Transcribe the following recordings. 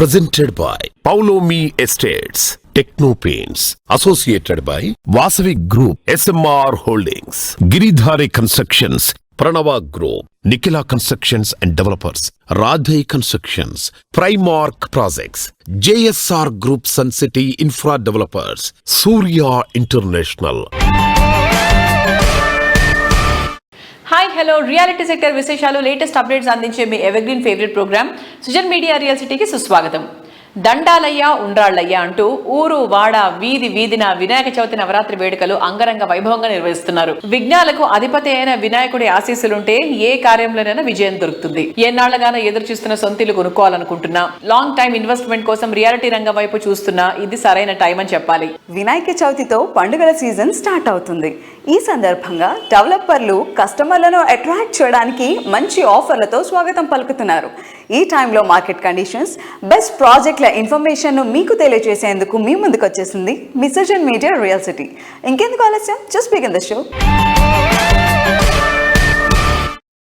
Presented by Paulomi Estates, Techno Paints, associated by Vasavi Group, SMR Holdings, Giridhari Constructions, Pranava Group, Nikhila Constructions and Developers, Radhe Constructions, Primark Projects, JSR Group, Sun City Infra Developers, Surya International. Hi hello reality sector విశేషాలు latest updates అందించే మీ evergreen favourite programme Sujan media real సిటీకి సుస్వాగతం. దండాలయ్య ఉండ్రాళ్ళయ్య అంటూ ఊరు వాడ వీధి వీధిన వినాయక చవితి నవరాత్రి వేడుకలు అంగరంగ వైభవంగా నిర్వహిస్తున్నారు. విఘ్నాలకు అధిపతి అయిన వినాయకుడి ఆశీస్సులుంటే ఏ కార్యంలోనైనా విజయం దొరుకుతుంది. ఎన్నాళ్లుగానో ఎదురు చూస్తున్న సొంతిల్లు కొనుక్కోవాలనుకుంటున్నా, లాంగ్ టైం ఇన్వెస్ట్మెంట్ కోసం రియాలిటీ రంగం వైపు చూస్తున్నా ఇది సరైన టైం అని చెప్పాలి. వినాయక చవితితో పండుగల సీజన్ స్టార్ట్ అవుతుంది. ఈ సందర్భంగా డెవలపర్లు కస్టమర్లను అట్రాక్ట్ చేయడానికి మంచి ఆఫర్లతో స్వాగతం పలుకుతున్నారు. ఈ టైంలో మార్కెట్ కండిషన్స్, బెస్ట్ ప్రాజెక్ట్ల ఇన్ఫర్మేషన్ మీకు తెలియజేసేందుకు మీ ముందుకు వచ్చేసింది మీ సుజన్ మీడియా రియల్ సిటీ. ఇంకెందుకు ఆలస్యం, just begin the show.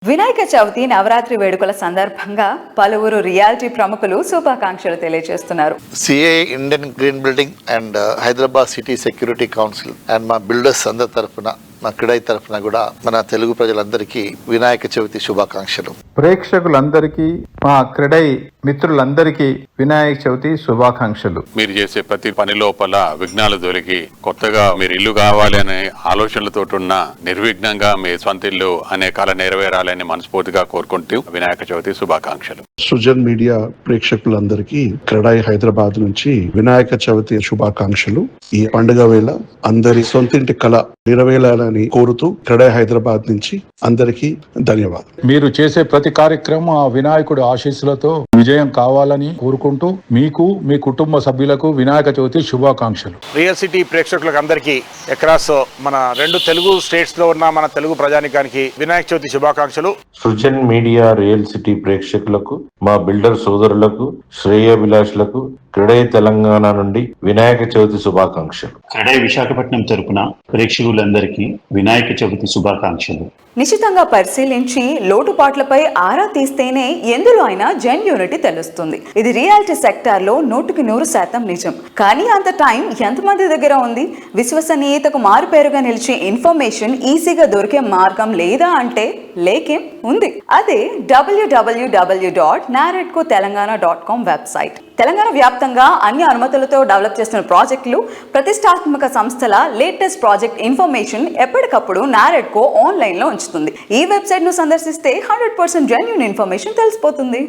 Vinayaka Chavithi Navaratri వేడుకల సందర్భంగా పలువురు రియాలిటీ ప్రముఖులు శుభాకాంక్షలు తెలియజేస్తున్నారు. CI Indian green building and Hyderabad city security council and మా బిల్డర్స్ అందరి తరఫున, మా క్రీడై తరఫున కూడా మన తెలుగు ప్రజలందరికీ వినాయక చవితి శుభాకాంక్షలు. ప్రేక్షకులందరికీ, మా క్రీడై మిత్రులందరికీ వినాయక చవితి శుభాకాంక్షలు. మీరు చేసే ప్రతి పని లోపల విఘ్నాలు దొరికి కొత్తగా మీరు ఇల్లు కావాలి అనే ఆలోచనలతో ఉన్న నిర్విఘ్నంగా మీ సొంత ఇల్లు అనే కళ నెరవేరాలని మనస్ఫూర్తిగా కోరుకుంటూ వినాయక చవితి శుభాకాంక్షలు. సుజన్ మీడియా ప్రేక్షకులందరికీ క్రీడై హైదరాబాద్ నుంచి వినాయక చవితి శుభాకాంక్షలు. ఈ పండుగ వేళ అందరి సొంతింటి కళ నెరవేరాలని కోరుతూ క్రీడై హైదరాబాద్ నుంచి అందరికీ ధన్యవాదాలు. మీరు చేసే ప్రతి కార్యక్రమం ఆ వినాయకుడి ఆశీస్సులతో విజయం కావాలని కోరుకుంటూ మీకు, మీ కుటుంబ సభ్యులకు వినాయక చవితి శుభాకాంక్షలు. రియల్ సిటీ ప్రేక్షకులకు అందరికీ అక్రాస్ మన రెండు తెలుగు స్టేట్స్ లో ఉన్న మన తెలుగు ప్రజానికానికి వినాయక చవితి శుభాకాంక్షలు. సుజన్ మీడియా రియల్ సిటీ ప్రేక్షకులకు, మా బిల్డర్ సోదరులకు, శ్రేయోభిలాషులకు క్రీడై తెలంగాణ నుండి వినాయక చవితి శుభాకాంక్షలు. క్రీడై విశాఖపట్నం తరపున ప్రేక్షకులందరికీ వినాయక చవితి శుభాకాంక్షలు. నిశితంగా పరిశీలించి లోటుపాట్లపై ఆరా తీస్తేనే ఎందులో అయినా జెన్యూనిటీ తెలుస్తుంది. ఇది రియాలిటీ సెక్టార్ లో 100% నిజం. కానీ అంత టైం ఎంతమంది దగ్గర ఉంది? విశ్వసనీయతకు మారుపేరుగా నిలిచే ఇన్ఫర్మేషన్ ఈజీగా దొరికే మార్గం లేదా అంటే లేకేం ఉంది. అదే www.naredcotelangana.com వెబ్సైట్. తెలంగాణ వ్యాప్తంగా అన్ని అనుమతులతో డెవలప్ చేస్తున్న ప్రాజెక్టులు, ప్రతిష్టాత్మక సంస్థల లేటెస్ట్ ప్రాజెక్ట్ ఇన్ఫర్మేషన్ ఎప్పటికప్పుడు నారెడ్కో ఆన్లైన్ లో ఉంచుతుంది. ఈ వెబ్సైట్ ను సందర్శిస్తే 100% జెన్యూన్ ఇన్ఫర్మేషన్ తెలిసిపోతుంది.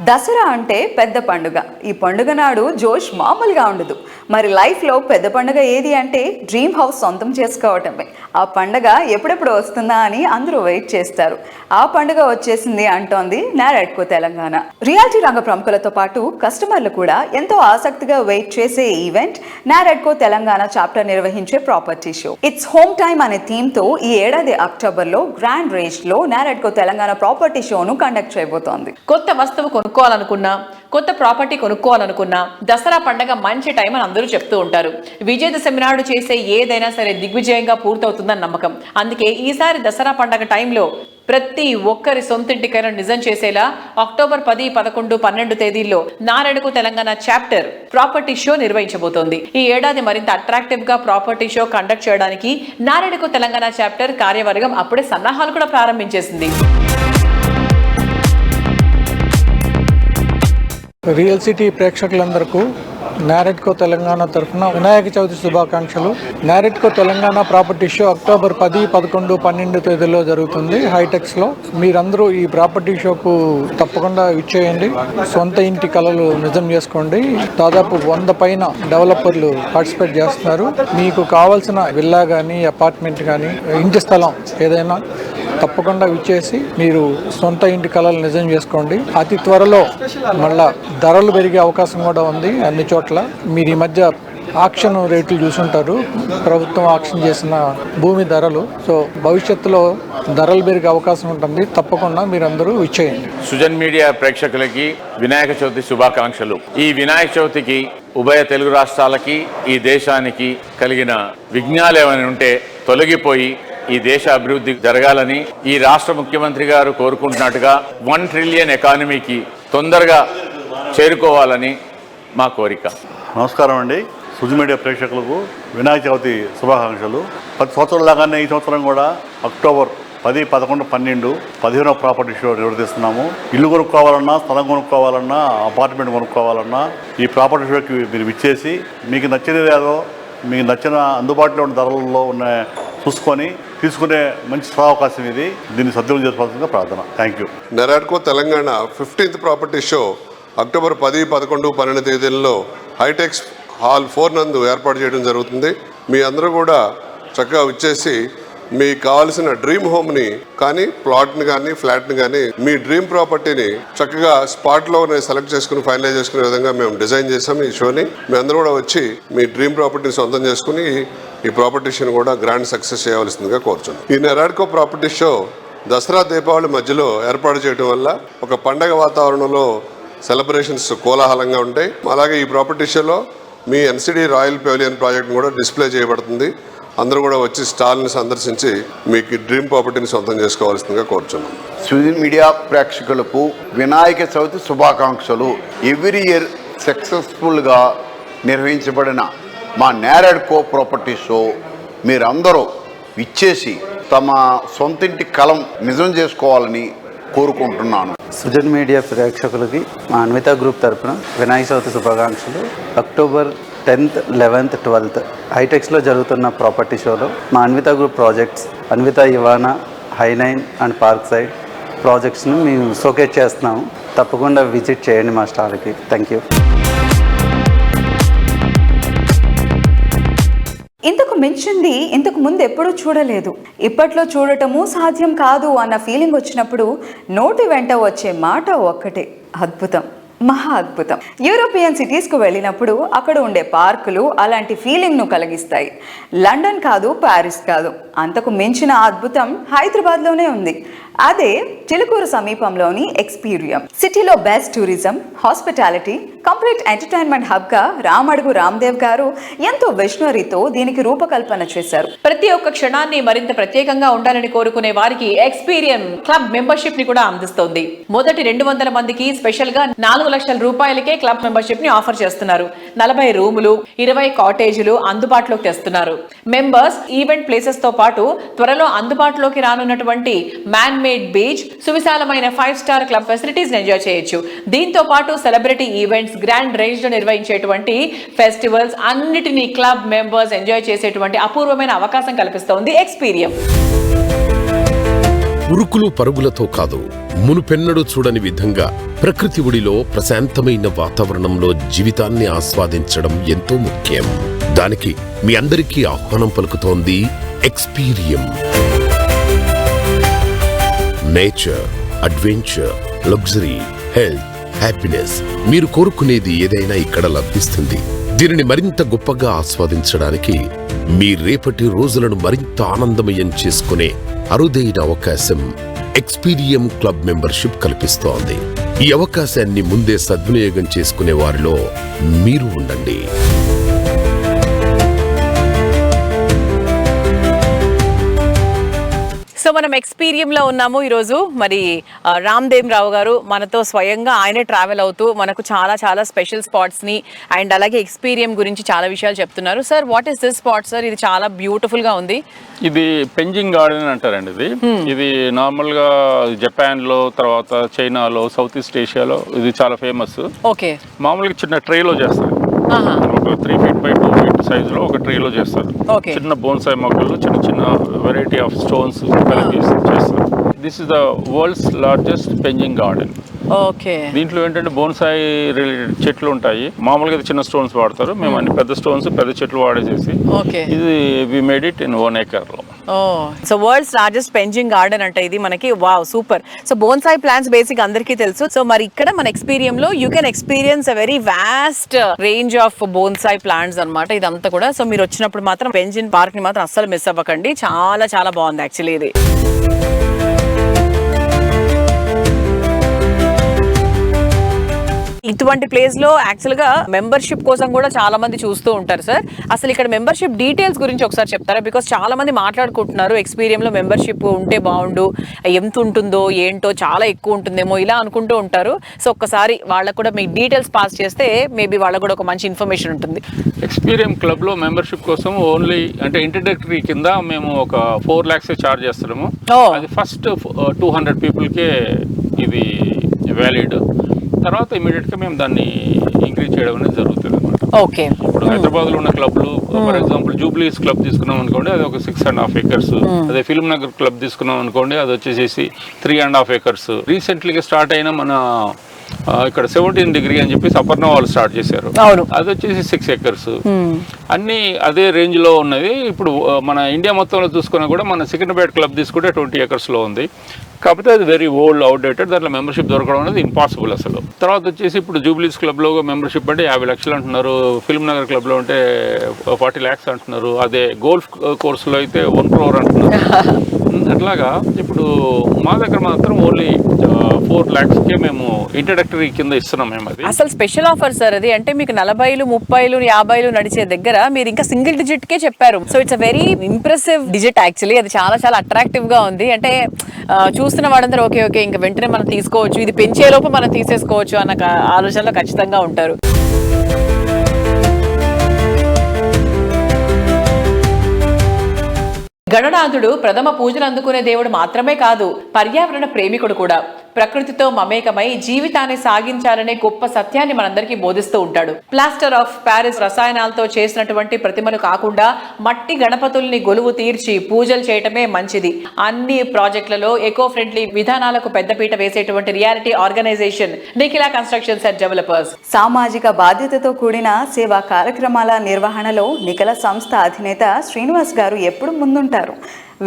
దసరా అంటే పెద్ద పండుగ. ఈ పండుగ నాడు జోష్ మామూలుగా ఉండదు. మరి లైఫ్లో పెద్ద పండుగ ఏది అంటే డ్రీమ్ హౌస్ సొంతం చేసుకోవటమే. ఆ పండుగ ఎప్పుడెప్పుడు వస్తుందా అని అందరూ వెయిట్ చేస్తారు. ఆ పండుగ వచ్చేసింది అంటోంది నారెడ్కో తెలంగాణ. రియాలిటీ రంగ ప్రముఖులతో పాటు కస్టమర్లు కూడా ఎంతో ఆసక్తిగా వెయిట్ చేసే ఈవెంట్ నారెడ్కో తెలంగాణ చాప్టర్ నిర్వహించే property show. It's home time అనే థీమ్ తో ఈ ఏడాది అక్టోబర్లో గ్రాండ్ రేంజ్ లో నారెడ్కో తెలంగాణ ప్రాపర్టీ షోను కండక్ట్ చేయబోతోంది. కొత్త వస్తువు కొనుక్కోవాలనుకున్నా, కొత్త ప్రాపర్టీ కొనుక్కోవాలనుకున్నా దసరా పండగ మంచి టైం అని అందరూ చెప్తూ ఉంటారు. విజయదశమి నాడు చేసే ఏదైనా సరే దిగ్విజయంగా పూర్తవుతుందని నమ్మకం. అందుకే ఈసారి దసరా పండగ టైంలో ప్రతి ఒక్కరి సొంతింటికైనా నిజం చేసేలా అక్టోబర్ 10, 11, 12 తేదీల్లో NAREDCO Telangana chapter property show నిర్వహించబోతోంది. ఈ ఏడాది మరింత అట్రాక్టివ్ గా ప్రాపర్టీ షో కండక్ట్ చేయడానికి నారెడ్కో తెలంగాణ చాప్టర్ కార్యవర్గం అప్పుడే సన్నాహాలు కూడా ప్రారంభించేసింది. రియల్ సిటీ ప్రేక్షకులందరికీ నారెడ్కో తెలంగాణ తరఫున వినాయక చవితి శుభాకాంక్షలు. NAREDCO Telangana property show October 10, 11, 12 తేదీలో జరుగుతుంది హైటెక్స్ లో. మీరందరూ ఈ ప్రాపర్టీ షోకు తప్పకుండా ఇచ్చేయండి. సొంత ఇంటి కలలు నిజం చేసుకోండి. దాదాపు 100 పైన డెవలపర్లు పార్టిసిపేట్ చేస్తున్నారు. మీకు కావాల్సిన విల్లా కానీ, అపార్ట్మెంట్ కానీ, ఇంటి స్థలం ఏదైనా తప్పకుండా ఇచ్చేసి మీరు సొంత ఇంటి కలలు నిజం చేసుకోండి. అతి త్వరలో మళ్ళా ధరలు పెరిగే అవకాశం కూడా ఉంది అన్ని చోట్ల. మీరు ఈ మధ్య ఆక్షన్ రేట్లు చూసుంటారు, ప్రభుత్వం ఆక్షన్ చేసిన భూమి ధరలు. సో భవిష్యత్తులో ధరలు పెరిగే అవకాశం ఉంటుంది. తప్పకుండా మీరందరూ ఇచ్చేయండి. సుజన్ మీడియా ప్రేక్షకులకి వినాయక చవితి శుభాకాంక్షలు. ఈ వినాయక చవితికి ఉభయ తెలుగు రాష్ట్రాలకి, ఈ దేశానికి కలిగిన విఘ్నాలు ఏమైనా ఉంటే తొలగిపోయి ఈ దేశ అభివృద్ధి జరగాలని ఈ రాష్ట్ర ముఖ్యమంత్రి గారు కోరుకుంటున్నట్టుగా 1 ట్రిలియన్ ఎకానమీకి తొందరగా చేరుకోవాలని మా కోరిక. నమస్కారం అండి. సుజి మీడియా ప్రేక్షకులకు వినాయక చవితి శుభాకాంక్షలు. 10 సంవత్సరాల లాగానే ఈ సంవత్సరం కూడా అక్టోబర్ 10, 11, 12, 15వ ప్రాపర్టీ షో నిర్వహిస్తున్నాము. ఇల్లు కొనుక్కోవాలన్నా, స్థలం కొనుక్కోవాలన్నా, అపార్ట్మెంట్ కొనుక్కోవాలన్నా ఈ ప్రాపర్టీ షోకి మీరు విచ్చేసి మీకు నచ్చినది ఏదో మీకు నచ్చిన అందుబాటులో ఉన్న ధరలలో ఉన్న చూసుకొని తీసుకునే మంచి అవకాశం ఇది. దీన్ని సద్వినియోగం చేసుకోవాల్సిందిగా ప్రార్థన. Thank you. NAREDCO Telangana 15th property show October 10, 11, 12 తేదీల్లో హైటెక్స్ హాల్ 4 నందు ఏర్పాటు చేయడం జరుగుతుంది. మీ అందరూ కూడా చక్కగా వచ్చేసి మీకు కావాల్సిన డ్రీమ్ హోమ్ని కానీ, ప్లాట్ని కానీ, ఫ్లాట్ని కానీ, మీ డ్రీమ్ ప్రాపర్టీని చక్కగా స్పాట్లోనే సెలెక్ట్ చేసుకుని ఫైనలైజ్ చేసుకునే విధంగా మేము డిజైన్ చేసాం ఈ షోని. మీ అందరూ కూడా వచ్చి మీ డ్రీమ్ ప్రాపర్టీని సొంతం చేసుకుని ఈ ప్రాపర్టీ షోని కూడా గ్రాండ్ సక్సెస్ చేయవలసిందిగా కోరుచున్నాం. ఈ నెరాడ్కో ప్రాపర్టీ షో దసరా దీపావళి మధ్యలో ఏర్పాటు చేయడం వల్ల ఒక పండగ వాతావరణంలో సెలబ్రేషన్స్ కోలాహలంగా ఉంటాయి. అలాగే ఈ ప్రాపర్టీ షోలో మీ ఎన్సిడి రాయల్ పెవిలియన్ ప్రాజెక్ట్ని కూడా డిస్ప్లే చేయబడుతుంది. అందరూ కూడా వచ్చి స్టాల్ని సందర్శించి మీకు డ్రీమ్ ప్రాపర్టీని సొంతం చేసుకోవాల్సిందిగా కోరుచున్నాం. సుజి మీడియా ప్రేక్షకులకు వినాయక చవితి శుభాకాంక్షలు. ఎవ్రీ ఇయర్ సక్సెస్ఫుల్గా నిర్వహించబడిన మా నేరాడ్కో ప్రాపర్టీ షో మీరందరూ ఇచ్చేసి తమ సొంతింటి కలం నిజం చేసుకోవాలని కోరుకుంటున్నాను. సుజన్ మీడియా ప్రేక్షకులకి మా అన్విత గ్రూప్ తరపున వినాయక చవితి శుభాకాంక్షలు. అక్టోబర్ 10th, 11th, 12th హైటెక్స్లో జరుగుతున్న ప్రాపర్టీ షోలో మా Anvita group projects Anvita Ivana, high nine and park side ప్రాజెక్ట్స్ని మేము షోకేస్ చేస్తున్నాము. తప్పకుండా విజిట్ చేయండి మా స్టాల్కి. Thank you. ఇంతకు మించింది ఇంతకు ముందు ఎప్పుడూ చూడలేదు. ఇప్పట్లో చూడటము సాధ్యం కాదు అన్న ఫీలింగ్ వచ్చినప్పుడు నోటి వెంట వచ్చే మాట ఒక్కటే, అద్భుతం, మహా అద్భుతం. యూరోపియన్ సిటీస్కు వెళ్ళినప్పుడు అక్కడ ఉండే పార్కులు అలాంటి ఫీలింగ్ను కలిగిస్తాయి. లండన్ కాదు, ప్యారిస్ కాదు, అంతకు మించిన అద్భుతం హైదరాబాద్లోనే ఉంది. అదే చిలుకూరు సమీపంలోని ఎక్స్పీరియం. సిటీలో best tourism, hospitality, complete entertainment హబ్గా రామడుగు రామ్దేవ్ గారు ఎంతో విజనరీతో దీనికి రూపకల్పన చేశారు. ప్రతి ఒక్క క్షణాన్ని మరింత ప్రత్యేకంగా ఉండాలని కోరుకునే వారికి ఎక్స్పీరియం క్లబ్ మెంబర్షిప్ ని కూడా అందిస్తోంది. మొదటి 200 మందికి స్పెషల్ గా 4 లక్షల రూపాయలకే క్లబ్ మెంబర్షిప్ ని ఆఫర్ చేస్తున్నారు. 40 రూములు, 20 కాటేజీలు అందుబాటులోకి తెస్తున్నారు. మెంబర్స్ ఈవెంట్ ప్లేసెస్ తో పాటు త్వరలో అందుబాటులోకి రానున్నటువంటి మ్యాన్ మేడ్ బీచ్, సువిశాలమైన 5-స్టార్ క్లబ్ ఫెసిలిటీస్ ఎంజాయ్ చేయొచ్చు. దీంతో పాటు సెలబ్రిటీ ఈవెంట్స్, గ్రాండ్ రేంజ్ లో నిర్వహించేటువంటి ఫెస్టివల్స్ అన్నిటినీ క్లబ్ మెంబర్స్ ఎంజాయ్ చేసేటువంటి అపూర్వమైన అవకాశం కల్పిస్తోంది ఎక్స్పీరియం. ఉరుకులు పరుగులతో కాదు, మునుపెన్నడూ చూడని విధంగా ప్రకృతి ఒడిలో ప్రశాంతమైన వాతావరణంలో జీవితాన్ని ఆస్వాదించడం ఎంతో ముఖ్యం. దానికి మీ అందరికీ ఆహ్వానం పలుకుతోంది Experium. Nature, adventure, luxury, health, happiness, మీరు కోరుకునేది ఏదైనా ఇక్కడ లభిస్తుంది. దీనిని మరింత గొప్పగా ఆస్వాదించడానికి మీ రేపటి రోజులను మరింత ఆనందమయం చేసుకునే అరుదైన అవకాశం ఎక్స్పీరియం క్లబ్ మెంబర్షిప్ కల్పిస్తోంది. ఈ అవకాశాన్ని ముందే సద్వినియోగం చేసుకునే వారిలో మీరు ఉండండి. సో మనం ఎక్స్పీరియంలో ఉన్నాము ఈరోజు. మరి రామ్దేవ్ రావు గారు మనతో స్వయంగా ఆయనే ట్రావెల్ అవుతూ మనకు చాలా చాలా స్పెషల్ స్పాట్స్ని అండ్ అలాగే ఎక్స్పీరియం గురించి చాలా విషయాలు చెప్తున్నారు. Sir, what is this spot sir? ఇది చాలా బ్యూటిఫుల్గా ఉంది. ఇది పెంజింగ్ గార్డెన్ అంటారండి. ఇది నార్మల్గా జపాన్లో, తర్వాత చైనాలో, సౌత్ ఈస్ట్ ఏషియాలో ఇది చాలా ఫేమస్. ఓకే. మామూలుగా చిన్న ట్రేలో చేస్తారు. ఒక 3 feet by 2 feet సైజులో ఒక ట్రేలో చేస్తారు. చిన్న బోన్సాయ్ మొక్కలు, చిన్న చిన్న వెరైటీ ఆఫ్ స్టోన్స్ కలిపి చేస్తారు. This is the world's largest penjing garden. Okay. దీంట్లో ఏంటంటే బోన్సాయి రిలేటెడ్ చెట్లు ఉంటాయి. మామూలుగా చిన్న స్టోన్స్ వాడతారు, మేము అన్ని పెద్ద స్టోన్స్, పెద్ద చెట్లు వాడేసేసి ఇది we made it in 1 acre లో. So world's largest penjing garden అంటే ఇది మనకి. Wow, super. So bonsai plants basic అందరికీ తెలుసు. సో మరి ఇక్కడ మన ఎక్స్పీరియం లో you can experience a very vast range of bonsai plants అన్నమాట ఇదంతా కూడా. సో మీరు వచ్చినప్పుడు మాత్రం పెంజిన్ పార్క్ ని మాత్రం అస్సలు మిస్ అవ్వకండి. చాలా చాలా బాగుంది యాక్చువల్లీ ఇది. ఇటువంటి ప్లేస్ లో యాక్చువల్ గా మెంబర్షిప్ కోసం కూడా చాలా మంది చూస్తూ ఉంటారు సార్. అసలు ఇక్కడ మెంబర్షిప్ డీటెయిల్స్ గురించి ఒకసారి చెప్తారా? బికాస్ చాలా మంది మాట్లాడుకుంటున్నారు ఎక్స్పీరియన్స్ లో మెంబర్షిప్ ఉంటే బాగుండు, ఎంత ఉంటుందో ఏంటో, చాలా ఎక్కువ ఉంటుందేమో ఇలా అనుకుంటూ ఉంటారు. సో ఒక్కసారి వాళ్ళకు కూడా మీకు డీటెయిల్స్ పాస్ చేస్తే మేబీ వాళ్ళకు కూడా ఒక మంచి ఇన్ఫర్మేషన్ ఉంటుంది. ఎక్స్పీరియన్స్ క్లబ్ లో మెంబర్షిప్ కోసం ఓన్లీ అంటే ఇంట్రడక్టరీ కింద మేము ఒక 4 lakhs చార్జ్ చేస్తున్నాము. అది ఫస్ట్ 200 పీపుల్కే ఇది వ్యాలిడ్. తర్వాత ఇమీడియట్గా మేము దాన్ని ఇంక్రీజ్ చేయడం అనేది జరుగుతుంది అనమాట. ఓకే, ఇప్పుడు హైదరాబాద్లో ఉన్న క్లబ్లు ఫర్ ఎగ్జాంపుల్ జూబ్లీస్ క్లబ్ తీసుకున్నాం అనుకోండి, అది ఒక 6.5 acres. అదే ఫిల్మ్ నగర్ క్లబ్ తీసుకున్నాం అనుకోండి, అది వచ్చేసి 3.5 acres. రీసెంట్లీగా స్టార్ట్ అయిన మన ఇక్కడ 17 degree అని చెప్పేసి అపర్ణ వాళ్ళు స్టార్ట్ చేశారు, అది వచ్చేసి 6 acres. అన్ని అదే రేంజ్ లో ఉన్నది. ఇప్పుడు మన ఇండియా మొత్తంలో చూసుకున్నా కూడా మన సికింద్రాబాద్ క్లబ్ తీసుకుంటే 20 acres లో ఉంది. కాకపోతే అది వెరీ ఓల్డ్ అవుట్డేటెడ్, దాంట్లో మెంబర్షిప్ దొరకడం అనేది ఇంపాసిబుల్ అసలు. తర్వాత వచ్చేసి ఇప్పుడు జూబ్లీస్ క్లబ్లో మెంబర్షిప్ అంటే 50 లక్షలు అంటున్నారు, ఫిల్మ్ నగర్ క్లబ్లో అంటే 40 lakhs అంటున్నారు, అదే గోల్ఫ్ కోర్సులో అయితే 1 crore అంటున్నారు. అట్లాగా ఇప్పుడు మా దగ్గర మాత్రం ఓన్లీ 4 lakhsకే మేము ఇంట్రడక్టరీ కింద ఇస్తున్నాం మేము. అది అసలు స్పెషల్ ఆఫర్ సార్ అది. అంటే మీకు 40, 30, 50 నడిచే దగ్గర మీరు ఇంకా సింగిల్ డిజిట్ కే చెప్పారు. So it's a very impressive digit actually. అది చాలా చాలా అట్రాక్టివ్ గా ఉంది. అంటే చూస్తున్న వాడందరూ ఓకే ఓకే ఇంకా వెంటనే మనం తీసుకోవచ్చు, ఇది పెంచేలోపు మనం తీసేసుకోవచ్చు అన్న ఆలోచనలో ఖచ్చితంగా ఉంటారు. గణనాథుడు ప్రథమ పూజలు అందుకునే దేవుడు మాత్రమే కాదు, పర్యావరణ ప్రేమికుడు కూడా. ప్రకృతితో మమేకమై జీవితాన్ని సాగించాలనే గొప్ప సత్యాన్ని మనందరికీ బోధిస్తూ ఉంటాడు. ప్లాస్టర్ ఆఫ్ ప్యారిస్ రసాయనాలతో చేసినటువంటి ప్రతిమలు కాకుండా మట్టి గణపతుల్ని గొలువు తీర్చి పూజలు చేయటమే మంచిది. అన్ని ప్రాజెక్టులలో ఎకో ఫ్రెండ్లీ విధానాలకు పెద్దపీట వేసేటువంటి reality organization Nikhila constructions and developers. సామాజిక బాధ్యతతో కూడిన సేవా కార్యక్రమాల నిర్వహణలో నిఖిల సంస్థ అధినేత శ్రీనివాస్ గారు ఎప్పుడు ముందుంటారు.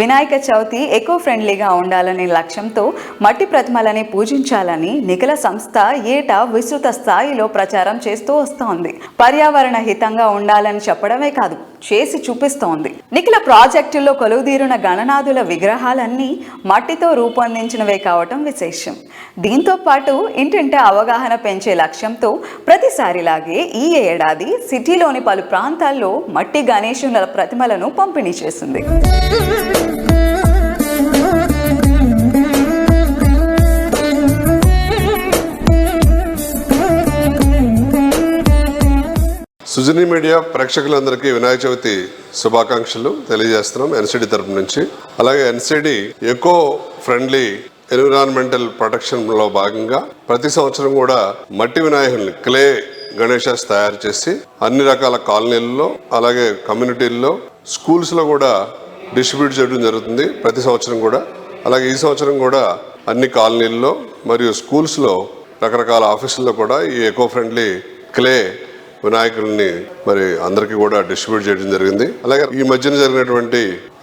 వినాయక చవితి ఎకో ఫ్రెండ్లీగా ఉండాలనే లక్ష్యంతో మట్టి ప్రతిమలని పూజించాలని నిఖిల సంస్థ ఏటా విస్తృత స్థాయిలో ప్రచారం చేస్తూ వస్తోంది. పర్యావరణ హితంగా ఉండాలని చెప్పడమే కాదు, చేసి చూపిస్తోంది. నిఖిల ప్రాజెక్టుల్లో కొలువుదీరున గణనాథుల విగ్రహాలన్నీ మట్టితో రూపొందించినవే కావటం విశేషం. దీంతో పాటు ఇంటింటి అవగాహన పెంచే లక్ష్యంతో ప్రతిసారిలాగే ఈ ఏడాది సిటీలోని పలు ప్రాంతాల్లో మట్టి గణేశుల ప్రతిమలను పంపిణీ చేసింది. సుజని మీడియా ప్రేక్షకులందరికీ వినాయక చవితి శుభాకాంక్షలు తెలియజేస్తున్నాం ఎన్సిడి తరపు నుంచి. అలాగే ఎన్సిడి ఎకో ఫ్రెండ్లీ ఎన్విరాన్మెంటల్ ప్రొటెక్షన్లో భాగంగా ప్రతి సంవత్సరం కూడా మట్టి వినాయకుల్ని క్లే గణేషస్ తయారు చేసి అన్ని రకాల కాలనీల్లో అలాగే కమ్యూనిటీల్లో స్కూల్స్లో కూడా డిస్ట్రిబ్యూట్ చేయడం జరుగుతుంది ప్రతి సంవత్సరం కూడా. అలాగే ఈ సంవత్సరం కూడా అన్ని కాలనీల్లో మరియు స్కూల్స్లో రకరకాల ఆఫీసుల్లో కూడా ఈ ఎకో ఫ్రెండ్లీ క్లే వినాయకుల్ని మరి అందరికీ కూడా డిస్ట్రిబ్యూట్ చేయడం జరిగింది. అలాగే ఈ మధ్యన జరిగినటువంటి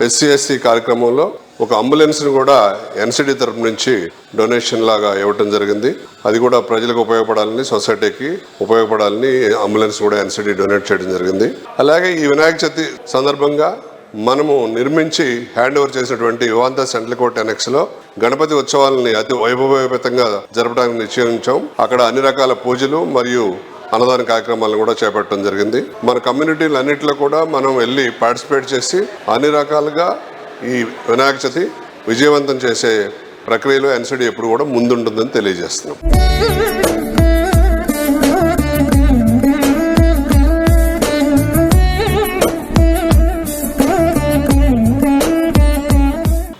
SC/SC కార్యక్రమంలో ఒక అంబులెన్స్ని కూడా ఎన్సిడి తరపు నుంచి డొనేషన్ లాగా ఇవ్వటం జరిగింది. అది కూడా ప్రజలకు ఉపయోగపడాలని, సొసైటీకి ఉపయోగపడాలని అంబులెన్స్ కూడా ఎన్సిడి డొనేట్ చేయడం జరిగింది. అలాగే ఈ వినాయక చవితి సందర్భంగా మనము నిర్మించి హ్యాండ్ ఓవర్ చేసినటువంటి యువాంత సెంట్రల్ కోర్ట్ ఎనెక్స్లో గణపతి ఉత్సవాలని అతి వైభవోపేతంగా జరపడానికి నిశ్చయించాం. అక్కడ అన్ని రకాల పూజలు మరియు అన్నదాన కార్యక్రమాలను కూడా చేపట్టడం జరిగింది. మన కమ్యూనిటీలు అన్నింటిలో కూడా మనం వెళ్ళి పార్టిసిపేట్ చేసి అన్ని రకాలుగా ఈ వినాయక చవితి విజయవంతం చేసే ప్రక్రియలో ఎన్సిడి ఎప్పుడు కూడా ముందుంటుందని తెలియజేస్తున్నాం.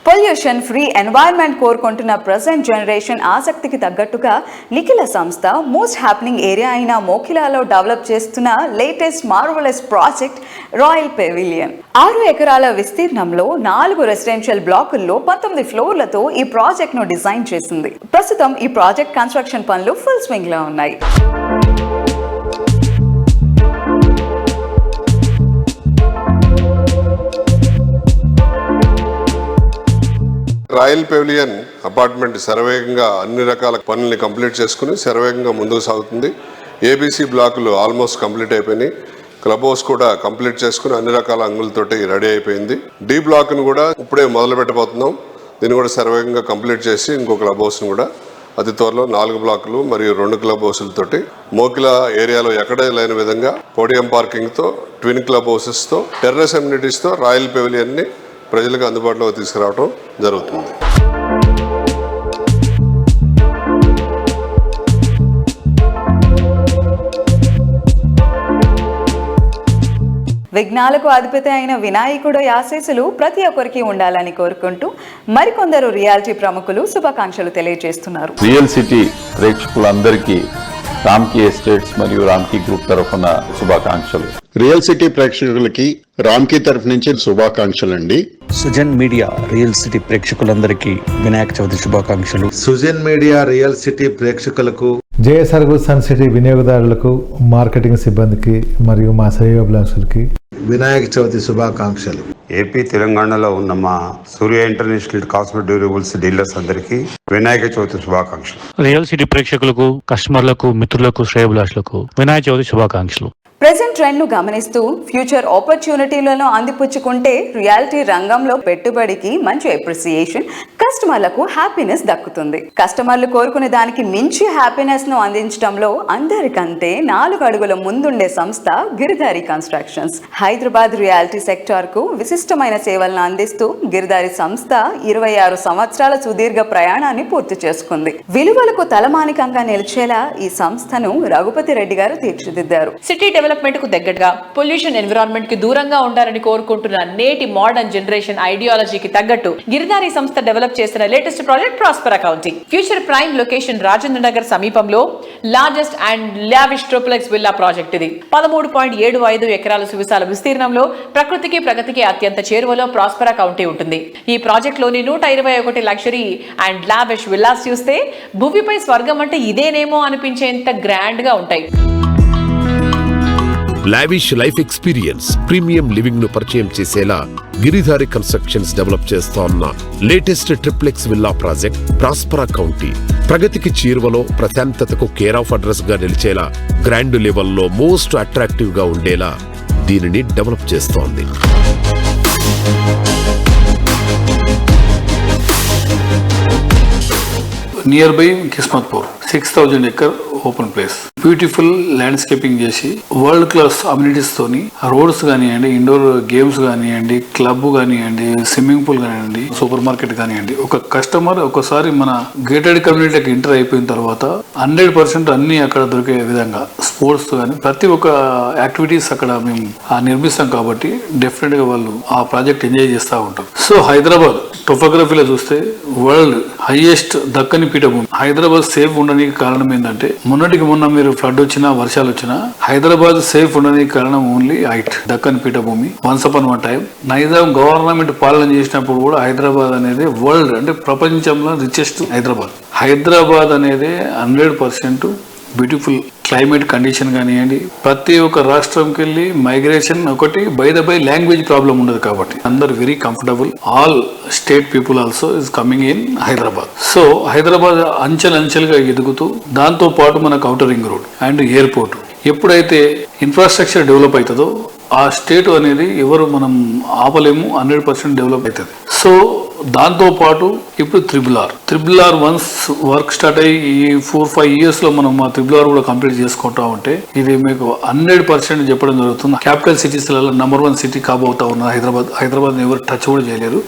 పొల్యూషన్ ఫ్రీ ఎన్వైర్న్మెంట్ కోరుకుంటున్న ప్రజెంట్ జనరేషన్ ఆసక్తికి తగ్గట్టుగా నిఖిల సంస్థ మోస్ట్ హ్యాపెనింగ్ ఏరియా అయిన మోఖిలాలో డెవలప్ చేస్తున్న latest marvellous project royal pavilion. 6 ఎకరాల విస్తీర్ణంలో 4 రెసిడెన్షియల్ బ్లాకుల్లో 19 ఫ్లోర్లతో ఈ ప్రాజెక్ట్ ను డిజైన్ చేసింది. ప్రస్తుతం ఈ ప్రాజెక్ట్ కన్స్ట్రక్షన్ పనులు ఫుల్ స్వింగ్ లో ఉన్నాయి. రాయల్ పెవిలియన్ అపార్ట్మెంట్ శరవేగంగా అన్ని రకాల పనుల్ని కంప్లీట్ చేసుకుని శరవేగంగా ముందుకు సాగుతుంది. ఏబీసీ బ్లాకులు ఆల్మోస్ట్ కంప్లీట్ అయిపోయినాయి. క్లబ్ హౌస్ కూడా కంప్లీట్ చేసుకుని అన్ని రకాల అంగులతోటి రెడీ అయిపోయింది. డి బ్లాక్ను కూడా ఇప్పుడే మొదలు పెట్టబోతున్నాం. దీన్ని కూడా శరవేగంగా కంప్లీట్ చేసి ఇంకో క్లబ్ హౌస్ను కూడా అతి త్వరలో 4 బ్లాకులు మరియు 2 క్లబ్ హౌసులతోటి మోకిలా ఏరియాలో ఎక్కడ లేని విధంగా పోడియం పార్కింగ్తో, ట్విన్ క్లబ్ హౌసెస్తో, టెర్రస్ అమ్యూనిటీస్తో రాయల్ పెవిలియన్ని ప్రజలకు అందుబాటులోకి తీసుకురావడం జరుగుతుంది. విఘ్నాలకు అధిపతి అయిన వినాయకుడు ఆశీస్సులు ప్రతి ఒక్కరికి ఉండాలని కోరుకుంటూ మరికొందరు రియాలిటీ ప్రముఖులు శుభాకాంక్షలు తెలియజేస్తున్నారు. రియల్ సిటీ ప్రేక్షకులందరికీ రామ్కీ ఎస్టేట్స్ మరియు రామ్కీ గ్రూప్ తరఫున శుభాకాంక్షలు. రియల్ సిటీ ప్రేక్షకులకి రామ్కీ తరఫు నుంచి శుభాకాంక్షలు అండి. సుజన్ మీడియా రియల్ సిటీ ప్రేక్షకులందరికీ వినాయక చవితి శుభాకాంక్షలు. సుజన్ మీడియా రియల్ సిటీ ప్రేక్షకులకు, జేఎస్ఆర్ సన్ సిటీ వినియోగదారులకు, మార్కెటింగ్ సిబ్బందికి మరియు మా శ్రేయోభిలాషులకి వినాయక చవితి శుభాకాంక్షలు. ఏపీ తెలంగాణలో ఉన్న మా సూర్య ఇంటర్నేషనల్ కాస్మెటిక్ డ్యూరబుల్స్ డీలర్స్ అందరికీ వినాయక చవితి శుభాకాంక్షలు. రియల్ సిటీ ప్రేక్షకులకు, కస్టమర్లకు, మిత్రులకు, శ్రేయోభిలాషులకు వినాయక చవితి శుభాకాంక్షలు. ప్రెజెంట్ ట్రెండ్ ను గమనిస్తూ ఫ్యూచర్ ఆపర్చునిటీలను అందిపుచ్చుకుంటే రియాలిటీ రంగంలో పెట్టుబడికి మంచి అప్రిసియేషన్, కస్టమర్లకు హ్యాపీనెస్ దక్కుతుంది. కస్టమర్లు కోరుకునే దానికి మించి హ్యాపీనెస్ ను అందించడంలో అందరికంటే 4 అడుగుల ముందుండే సంస్థ Giridhari constructions. Hyderabad reality sector కు విశిష్టమైన సేవలను అందిస్తూ గిరిధారి సంస్థ 26 సంవత్సరాల సుదీర్ఘ ప్రయాణాన్ని పూర్తి చేసుకుంది. విలువలకు తలమానికంగా నిలిచేలా ఈ సంస్థను రఘుపతి రెడ్డి గారు తీర్చిదిద్దారు. సిటీ డెవలప్మెంట్ కు దగ్గరగా, పొల్యూషన్ ఎన్విరాన్మెంట్ కి దూరంగా ఉండాలని కోరుకుంటున్న నేటి మోడర్న్ జనరేషన్ ఐడియాలజీకి తగ్గట్టు గిరిధారి సంస్థ డెవలప్ చేసిన latest project prosper county. Future prime location Rajendra Nagar సమీపంలో largest and lavish triplex villa project ఇది. 13.75 ఎకరాల సువిశాల విస్తీర్ణంలో ప్రకృతికి ప్రగతికి అత్యంత చేరువలో ప్రాస్పర్ కౌంటీ ఉంటుంది. ఈ ప్రాజెక్ట్ లోని 121 లగ్జరీ అండ్ లావిష్ విల్లాస్ చూస్తే భూమిపై స్వర్గం అంటే ఇదేనేమో అనిపించేంత గ్రాండ్ గా ఉంటాయి. Lavish life experience, premium living ను పరిచయం చేసేలా గిరిధారి కన్స్ట్రక్షన్స్ డెవలప్ చేస్తోన్న latest triplex villa project ప్రాస్పరా county ప్రగతికి చేరువలో ప్రశాంతతకు కేర్ ఆఫ్ అడ్రస్ గా నిలిచేలా గ్రాండ్ లెవెల్లో మోస్ట్ అట్రాక్టివ్ గా ఉండేలా దీనిని డెవలప్ చేస్తోంది. Near by Kismatpur 6000 acre open place, beautiful landscaping చేసి వరల్డ్ క్లాస్ అమ్యూనిటీస్ తోని రోడ్స్ కానివ్వండి, ఇండోర్ గేమ్స్ కానివ్వండి, క్లబ్ కానివ్వండి, స్విమ్మింగ్ పూల్ కానివ్వండి, సూపర్ మార్కెట్ కానివ్వండి. ఒక కస్టమర్ ఒకసారి మన గేటెడ్ కమ్యూనిటీకి ఎంటర్ అయిపోయిన తర్వాత 100% అన్ని అక్కడ దొరికే విధంగా స్పోర్ట్స్ కానీ ప్రతి ఒక్క యాక్టివిటీస్ అక్కడ మేము నిర్మిస్తాం కాబట్టి డెఫినెట్ గా వాళ్ళు ఆ ప్రాజెక్ట్ ఎంజాయ్ చేస్తూ ఉంటారు. సో హైదరాబాద్ టోపోగ్రఫీలో చూస్తే వరల్డ్ హైయెస్ట్ దక్కని పీఠభూమి. హైదరాబాద్ సేఫ్ ఉండడానికి కారణం ఏంటంటే మొన్నటికి మొన్న మీరు ఫ్లడ్ వచ్చినా, వర్షాలు వచ్చినా హైదరాబాద్ సేఫ్ ఉండడానికి కారణం ఓన్లీ హైట్, దక్కన్ పీఠభూమి. Once upon one time Nizam government పాలన చేసినప్పుడు కూడా హైదరాబాద్ అనేది వరల్డ్ అంటే ప్రపంచంలో రిచెస్ట్ హైదరాబాద్ అనేది 100% బ్యూటిఫుల్ క్లైమేట్ కండిషన్ కానివ్వండి, ప్రతి ఒక్క రాష్ట్రంకి వెళ్ళి మైగ్రేషన్ ఒకటి బై లాంగ్వేజ్ ప్రాబ్లం ఉండదు కాబట్టి అందరు very comfortable. All state people also is coming in Hyderabad. So Hyderabad అంచెలంచెలుగా ఎదుగుతూ దాంతో పాటు మనకు outer ring road and airport ఎప్పుడైతే ఇన్ఫ్రాస్ట్రక్చర్ డెవలప్ అవుతుందో ఆ స్టేట్ అనేది ఎవరు మనం ఆపలేము, 100% డెవలప్ అవుతుంది. సో దాంతో పాటు ఇప్పుడు triple R once work start అయ్యి ఈ 4-5 years లో మనం ఆ త్రిబుల్ ఆర్ కూడా కంప్లీట్ చేసుకుంటా ఉంటే ఇది మీకు 100% చెప్పడం జరుగుతుంది. క్యాపిటల్ సిటీస్ లలో నంబర్ 1 సిటీ కాబోతా ఉన్న హైదరాబాద్ ఎవరు టచ్ కూడా చేయలేరు.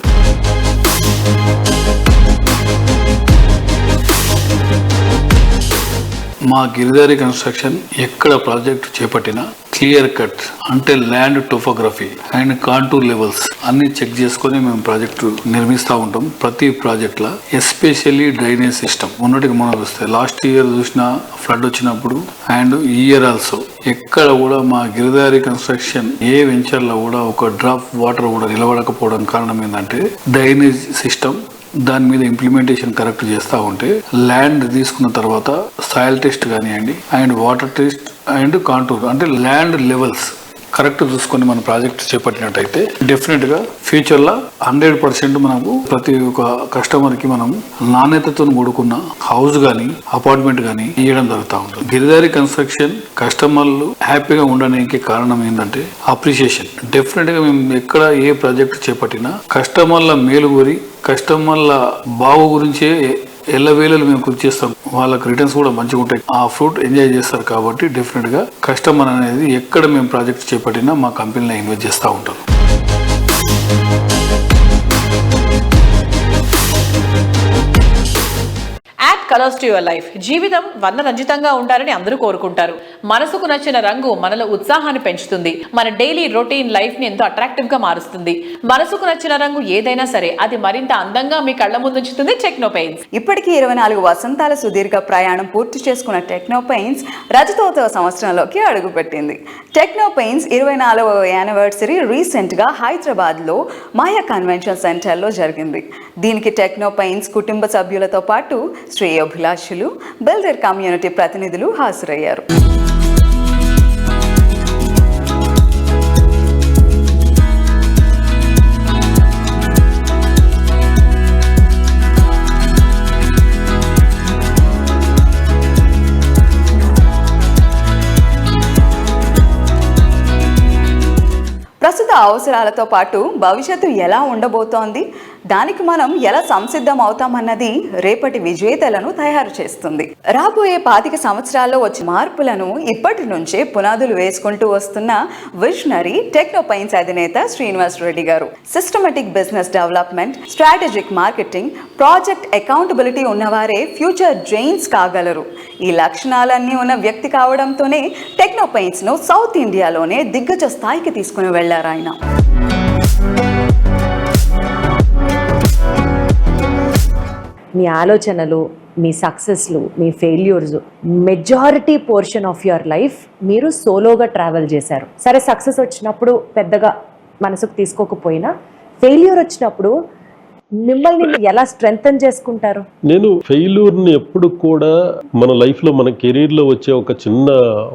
మా గిరిధారి కన్స్ట్రక్షన్ ఎక్కడ ప్రాజెక్ట్ చేపట్టినా క్లియర్ కట్ అంటే land topography and contour levels అన్ని చెక్ చేసుకుని మేము ప్రాజెక్టు నిర్మిస్తూ ఉంటాం. ప్రతి ప్రాజెక్ట్ లా ఎస్పెషల్లీ డ్రైనేజ్ సిస్టమ్ మొన్నటికి మొన్న చూస్తే లాస్ట్ ఇయర్ చూసిన ఫ్లడ్ వచ్చినప్పుడు అండ్ ఈ ఇయర్ ఆల్సో ఎక్కడ కూడా మా గిరిధారి కన్స్ట్రక్షన్ ఏ వెంచర్ లో కూడా ఒక డ్రాప్ వాటర్ కూడా నిలబడకపోవడం కారణం ఏంటంటే డ్రైనేజ్ సిస్టమ్ దాని మీద ఇంప్లిమెంటేషన్ కరెక్ట్ చేస్తూ ఉంటే ల్యాండ్ తీసుకున్న తర్వాత సాయిల్ టెస్ట్ కానివ్వండి and water test and contour అంటే ల్యాండ్ లెవెల్స్ కరెక్ట్ చూసుకొని మన ప్రాజెక్ట్ చేపట్టినట్టయితే డెఫినెట్ గా ఫ్యూచర్ లో 100% మనకు ప్రతి ఒక్క కస్టమర్ కి మనం నాణ్యతతో కూడుకున్న హౌస్ గానీ అపార్ట్మెంట్ గానీ ఇవ్వడం జరుగుతూ ఉంటుంది. గిరిధారి కన్స్ట్రక్షన్ కస్టమర్లు హ్యాపీగా ఉండడానికి కారణం ఏంటంటే అప్రిషియేషన్. డెఫినెట్ గా మేము ఎక్కడ ఏ ప్రాజెక్ట్ చేపట్టినా కస్టమర్ల మేలు కోరి కస్టమర్ల బాగు గురించే ఎల్లవేళలు మేము కుక్ చేస్తాం, వాళ్ళకి రిటర్న్స్ కూడా మంచిగా ఉంటాయి. ఆ ఫ్రూట్ ఎంజాయ్ చేస్తారు కాబట్టి డెఫినెట్గా కస్టమర్ అనేది ఎక్కడ మేము ప్రాజెక్ట్ చేపట్టినా మా కంపెనీలో ఇన్వెస్ట్ చేస్తూ ఉంటాం. Add colours to your life. జీవితం వర్ణరంజితంగా ఉండాలని అందరూ కోరుకుంటారు. మనసుకు నచ్చిన రంగు మనలో ఉత్సాహాన్ని పెంచుతుంది, మన డైలీ రొటీన్ లైఫ్ ని ఎంతో అట్రాక్టివ్ గా మారుస్తుంది. మనసుకు నచ్చిన రంగు ఏదైనా సరే అది మరింత అందంగా మీ కళ్ళ ముందుంచుతుంది టెక్నో పెయింట్స్. ఇప్పటికీ 24 వసంతాల సుదీర్ఘ ప్రయాణం పూర్తి చేసుకున్న టెక్నో పెయింట్స్ రజతోత్సవ సంవత్సరంలోకి అడుగుపెట్టింది. టెక్నో పెయింట్స్ 24వ యానివర్సరీ రీసెంట్ గా హైదరాబాద్ లో మాయా కన్వెన్షన్ సెంటర్ లో జరిగింది. దీనికి టెక్నో పెయింట్స్ కుటుంబ సభ్యులతో పాటు శ్రేయోభిలాషులు, బిల్డర్ కమ్యూనిటీ ప్రతినిధులు హాజరయ్యారు. ప్రస్తుత అవసరాలతో పాటు భవిష్యత్తు ఎలా ఉండబోతోంది, దానికి మనం ఎలా సంసిద్ధం అవుతామన్నది రేపటి విజేతలను తయారు చేస్తుంది. రాబోయే 25 సంవత్సరాల్లో వచ్చే మార్పులను ఇప్పటి నుంచే పునాదులు వేసుకుంటూ వస్తున్న విజనరీ టెక్నో పెయింట్స్ అధినేత శ్రీనివాస్ రెడ్డి గారు. Systematic business development, strategic marketing, project accountability ఉన్నవారే ఫ్యూచర్ జైన్స్ కాగలరు. ఈ లక్షణాలన్నీ ఉన్న వ్యక్తి కావడంతోనే టెక్నో పెయింట్స్ ను సౌత్ ఇండియాలోనే దిగ్గజ స్థాయికి తీసుకుని వెళ్లారు ఆయన. మీ ఆలోచనలు, మీ సక్సెస్లు, మీ failures, majority portion of your life మీరు సోలోగా ట్రావెల్ చేశారు. సరే, సక్సెస్ వచ్చినప్పుడు పెద్దగా మనసుకు తీసుకోకపోయినా ఫెయిల్యూర్ వచ్చినప్పుడు మిమ్మల్ని ఎలా స్ట్రెంగ్తన్ చేసుకుంటారు? నేను ఫెయిల్యూర్ని ఎప్పుడు కూడా మన లైఫ్లో మన కెరీర్లో వచ్చే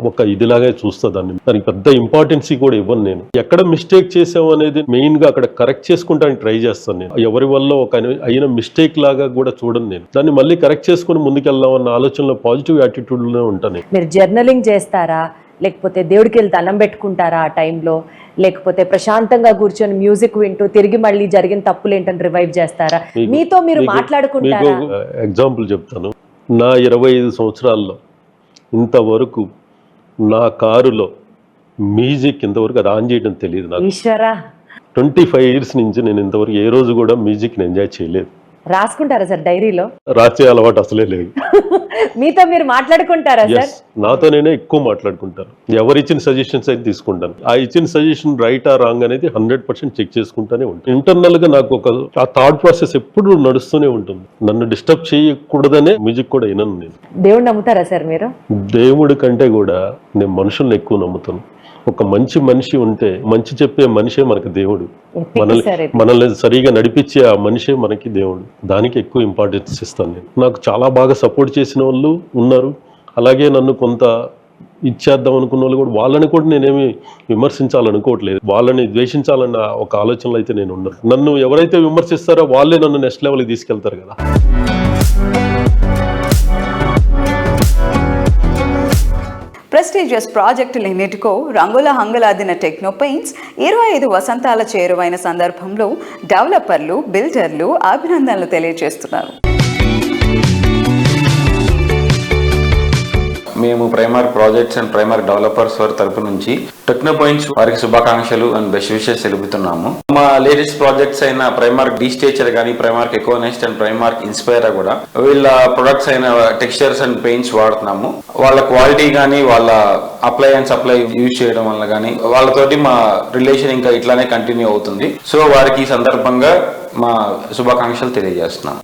ఒక ఇదిలాగే చూస్తా దానికి పెద్ద ఇంపార్టెన్స్ కూడా ఇవ్వను. నేను ఎక్కడ మిస్టేక్ చేసాము అనేది మెయిన్గా అక్కడ కరెక్ట్ చేసుకుంటానికి ట్రై చేస్తాను. నేను ఎవరి వల్ల ఒక అయిన మిస్టేక్ లాగా కూడా చూడను. నేను దాన్ని మళ్ళీ కరెక్ట్ చేసుకుని ముందుకెళ్దాం అన్న ఆలోచనలో పాజిటివ్ యాటిట్యూడ్లోనే ఉంటాను. మీరు జర్నలింగ్ చేస్తారా, లేకపోతే దేవుడికి వెళ్ళి దండం పెట్టుకుంటారా ఆ టైంలో, లేకపోతే ప్రశాంతంగా కూర్చొని మ్యూజిక్ వింటూ తిరిగి మళ్ళీ జరిగిన తప్పులు ఏంటని రివైవ్ చేస్తారా? మీతో మీరు మాట్లాడుకుంటారా? ఎగ్జాంపుల్ చెప్తాను. నా 25 సంవత్సరాల్లో ఇంతవరకు నా కారులో మ్యూజిక్ ఇంతవరకు అది ఆన్ చేయడం తెలియదు నాకు. 25 years నుంచి నేను ఇంతవరకు ఏ రోజు కూడా మ్యూజిక్ని ఎంజాయ్ చేయలేదు. రాసుకుంటారా సార్ డైరీలో? రాసే అలవాటు అసలే లేదు. మీతో మీరు మాట్లాడుకుంటారా సార్? నాతో నేనే ఎక్కువ మాట్లాడుకుంటాను. ఎవరు ఇచ్చిన సజెషన్స్ అయితే తీసుకుంటాను. ఆ ఇచ్చిన సజెషన్ రైట్ ఆ రాంగ్ అనేది 100% చెక్ చేసుకుంటానే ఉంటాను. ఇంటర్నల్ గా నాకు ఆ థాట్ ప్రాసెస్ ఎప్పుడు నడుస్తూనే ఉంటుంది. నన్ను డిస్టర్బ్ చేయకూడదనే మ్యూజిక్ కూడా వినను నేను. దేవుడు నమ్ముతారా సార్ మీరు? దేవుడి కంటే కూడా నేను మనుషుల్ని ఎక్కువ నమ్ముతాను. ఒక మంచి మనిషి ఉంటే, మంచి చెప్పే మనిషే మనకి దేవుడు. మనల్ని సరిగా నడిపించే ఆ మనిషే మనకి దేవుడు. దానికి ఎక్కువ ఇంపార్టెన్స్ ఇస్తాను నేను. నాకు చాలా బాగా సపోర్ట్ చేసిన వాళ్ళు ఉన్నారు. అలాగే నన్ను కొంత ఇచ్చేద్దాం అనుకున్న వాళ్ళు కూడా, వాళ్ళని కూడా నేనేమి విమర్శించాలనుకోవట్లేదు. వాళ్ళని ద్వేషించాలన్న ఒక ఆలోచనలో అయితే నేను ఉన్నాను. నన్ను ఎవరైతే విమర్శిస్తారో వాళ్ళే నన్ను నెక్స్ట్ లెవెల్కి తీసుకెళ్తారు కదా. ప్రెస్టీజియస్ ప్రాజెక్టులన్నిటికో రంగుల హంగులాదిన టెక్నో పెయింట్స్ 25 వసంతాల చేరువైన సందర్భంలో డెవలపర్లు, బిల్డర్లు అభినందనలు తెలియజేస్తున్నారు. మేము primer projects and primer developers వారి తరపు నుంచి టెక్నో పాయింట్స్ వారికి శుభాకాంక్షలు అండ్ బెస్ట్ విషెస్ తెలుపుతున్నాము. మా లేటెస్ట్ ప్రాజెక్ట్స్ అయిన ప్రైమార్క్ డీ స్టేచర్ కానీ, Primark Econest and Primark Inspire కూడా వీళ్ళ ప్రొడక్ట్స్ అయిన టెక్స్చర్స్ అండ్ పెయింట్స్ వాడుతున్నాము. వాళ్ళ క్వాలిటీ కానీ, వాళ్ళ అప్లై అండ్ సప్లై యూజ్ చేయడం వల్ల కానీ వాళ్ళతోటి మా రిలేషన్ ఇంకా ఇట్లానే కంటిన్యూ అవుతుంది. సో వారికి ఈ సందర్భంగా మా శుభాకాంక్షలు తెలియజేస్తున్నాము.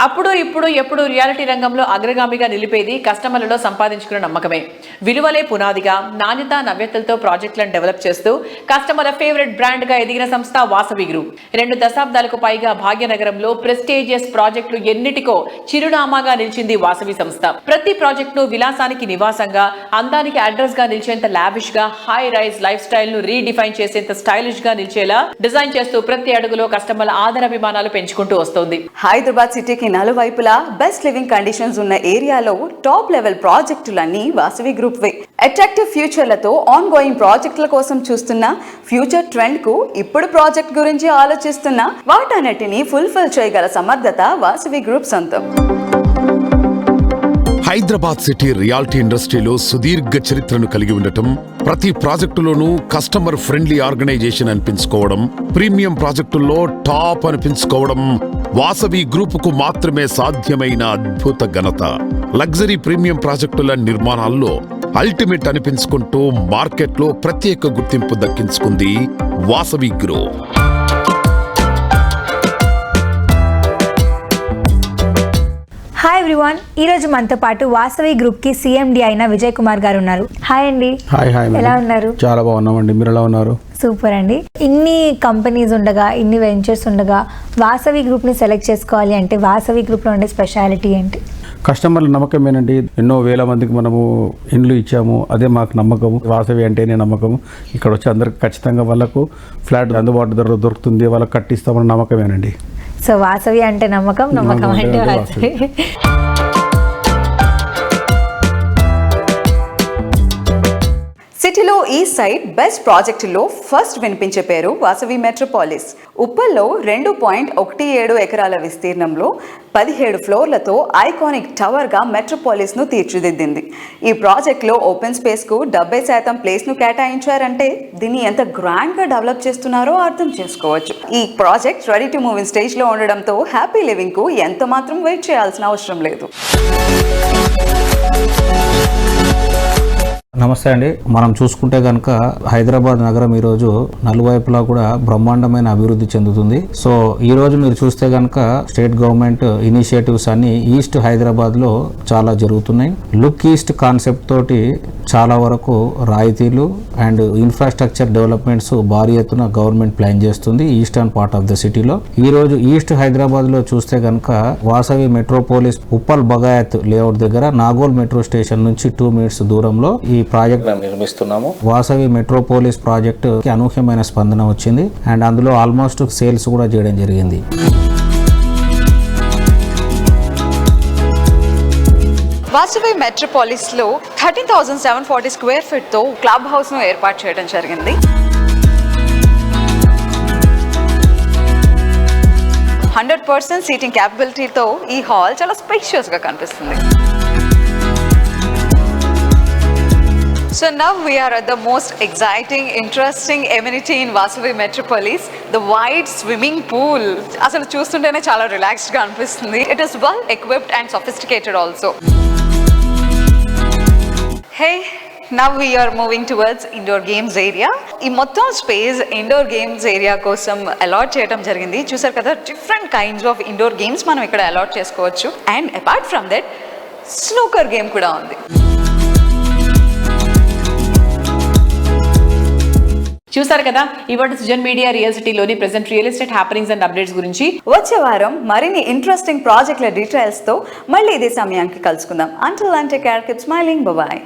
అప్పుడు ఇప్పుడు ఎప్పుడు రియాలిటీ రంగంలో అగ్రగామిగా నిలిపేది కస్టమర్లలో సంపాదించుకున్న నమ్మకమే. విలువలే పునాదిగా నాణ్యత నవ్యతలతో ప్రాజెక్టులను డెవలప్ చేస్తూ కస్టమర్ల ఫేవరెట్ బ్రాండ్ గా ఎదిగిన సంస్థ వాసవి గ్రూప్. 2 దశాబ్దాలకు పైగా భాగ్యనగరంలో ప్రెస్టీజియస్ ప్రాజెక్టులు ఎన్నిటికో చిరునామాగా నిలిచింది వాసవి సంస్థ. ప్రతి ప్రాజెక్టును విలాసానికి నివాసంగా, అందానికి అడ్రస్ గా నిలిచేంత లావిష్ గా, హై రైజ్ లైఫ్ స్టైల్ ను రీడిఫైన్ చేసేంత స్టైలిష్ గా నిలిచేలా డిజైన్ చేస్తూ ప్రతి అడుగులో కస్టమర్ల ఆదరాభిమానాలు పెంచుకుంటూ వస్తోంది. హైదరాబాద్ సిటీకి నలువైపులా బెస్ట్ లివింగ్ కండిషన్స్ ఉన్న ఏరియాలో టాప్ లెవెల్ ప్రాజెక్టులన్నీ వాసవి గ్రూప్వే. అట్రాక్టివ్ ఫ్యూచర్లతో ఆన్ గోయింగ్ ప్రాజెక్టుల కోసం చూస్తున్న ఫ్యూచర్ ట్రెండ్ కు ఇప్పుడు ప్రాజెక్ట్ గురించి ఆలోచిస్తున్న వాటన్నిటిని ఫుల్ఫిల్ చేయగల సమర్థత వాసవి గ్రూప్ సొంతం. హైదరాబాద్ సిటీ రియాలిటీ ఇండస్ట్రీలో సుదీర్ఘ చరిత్రను కలిగి ఉండటం, ప్రతి ప్రాజెక్టులోనూ కస్టమర్ ఫ్రెండ్లీ ఆర్గనైజేషన్ అనిపించుకోవడం, ప్రీమియం ప్రాజెక్టుల్లో టాప్ అనిపించుకోవడం వాసవి గ్రూపుకు మాత్రమే సాధ్యమైన అద్భుత ఘనత. లగ్జరీ ప్రీమియం ప్రాజెక్టుల నిర్మాణాల్లో అల్టిమేట్ అనిపించుకుంటూ మార్కెట్లో ప్రత్యేక గుర్తింపు దక్కించుకుంది వాసవి గ్రూప్. హాయ్ ఎవ్రీవన్, ఈరోజు మనతో పాటు వాసవి గ్రూప్కి సిఎండి అయిన విజయ్ కుమార్ గారు ఉన్నారు. హాయ్ అండి. హాయ్. ఎలా ఉన్నారు? చాలా బాగున్నామండి, మీరు ఎలా ఉన్నారు? సూపర్ అండి. ఇన్ని కంపెనీస్ ఉండగా, ఇన్ని వెంచర్స్ ఉండగా వాసవి గ్రూప్ని సెలెక్ట్ చేసుకోవాలి అంటే వాసవి గ్రూప్లో ఉండే స్పెషాలిటీ ఏంటి? కస్టమర్ల నమ్మకమేనండి. ఎన్నో వేల మందికి మనము ఇండ్లు ఇచ్చాము, అదే మాకు నమ్మకము. వాసవి అంటేనే నమ్మకము. ఇక్కడ వచ్చి అందరికి ఖచ్చితంగా వాళ్ళకు ఫ్లాట్ అందుబాటు ధరలో దొరుకుతుంది, వాళ్ళకి కట్టిస్తామన్న నమ్మకమేనండి. సో వాసవి అంటే నమ్మకం, నమ్మకం అంటే వాసవి. సిటీలో ఈ సైడ్ బెస్ట్ ప్రాజెక్టులో ఫస్ట్ వినిపించే పేరు వాసవి మెట్రోపాలిస్. ఉప్పల్లో 2.17 ఎకరాల విస్తీర్ణంలో 17 ఫ్లోర్లతో ఐకానిక్ టవర్గా మెట్రోపాలిస్ను తీర్చిదిద్దింది. ఈ ప్రాజెక్ట్లో ఓపెన్ స్పేస్కు 70% ప్లేస్ను కేటాయించారంటే దీన్ని ఎంత గ్రాండ్గా డెవలప్ చేస్తున్నారో అర్థం చేసుకోవచ్చు. ఈ project ready to move in స్టేజ్లో ఉండడంతో హ్యాపీ లివింగ్కు ఎంత మాత్రం వెయిట్ చేయాల్సిన అవసరం లేదు. నమస్తే అండి. మనం చూసుకుంటే కనుక హైదరాబాద్ నగరం ఈరోజు నలువైపులా కూడా బ్రహ్మాండమైన అభివృద్ధి చెందుతుంది. సో ఈ రోజు మీరు చూస్తే కనుక స్టేట్ గవర్నమెంట్ ఇనిషియేటివ్స్ అన్ని ఈస్ట్ హైదరాబాద్ లో చాలా జరుగుతున్నాయి. లుక్ ఈస్ట్ కాన్సెప్ట్ తోటి చాలా వరకు రాయితీలు అండ్ ఇన్ఫ్రాస్ట్రక్చర్ డెవలప్మెంట్స్ భారీ ఎత్తున గవర్నమెంట్ ప్లాన్ చేస్తుంది ఈస్టర్న్ పార్ట్ ఆఫ్ ద సిటీలో. ఈ రోజు ఈస్ట్ హైదరాబాద్ లో చూస్తే కనుక వాసవి మెట్రోపోలిస్ ఉప్పల్ బగాయత్ లేఅవుట్ దగ్గర నాగోల్ మెట్రో స్టేషన్ నుంచి 2 minutes దూరంలో ఈ ప్రాజెక్ట్ నిర్మిస్తున్నాము. వాసవి మెట్రోపోలిస్ ప్రాజెక్ట్ కి అనూహ్యమైన స్పందన వచ్చింది అండ్ అందులో ఆల్మోస్ట్ సేల్స్ కూడా చేయడం జరిగింది. వాసవి మెట్రోపాలిస్ లో 13,740 స్క్వేర్ ఫీట్ తో క్లబ్ హౌస్ ను ఏర్పాటు చేయడం జరిగింది. 100% సీటింగ్ క్యాపబిలిటీతో ఈ హాల్ చాలా స్పేషియస్ గా కనిపిస్తుంది. So now we are at the most exciting, interesting amenity in Vasavi Metropolis, the wide swimming pool. అసలు చూస్తుంటేనే చాలా రిలాక్స్డ్ గా అనిపిస్తుంది. It is well equipped and sophisticated also. Hey, now we are moving towards indoor games area. ఈ మొత్తం space indoor games area కోసం allot చేయడం జరిగింది. చూసారు కదా, different kinds of indoor games మనం ఇక్కడ అలాట్ చేసుకోవచ్చు. And apart from that snooker game కూడా ఉంది. చూసారు కదా ఇవాళ సుజన్ మీడియా రియల్ సిటీలోని present real estate happenings and updates గురించి. వచ్చే వారం మరిన్ని ఇంట్రెస్టింగ్ ప్రాజెక్టుల డీటెయిల్స్ తో మళ్ళీ ఇదే సమయానికి కలుసుకుందాం. Until then, take care, keep smiling, bye bye.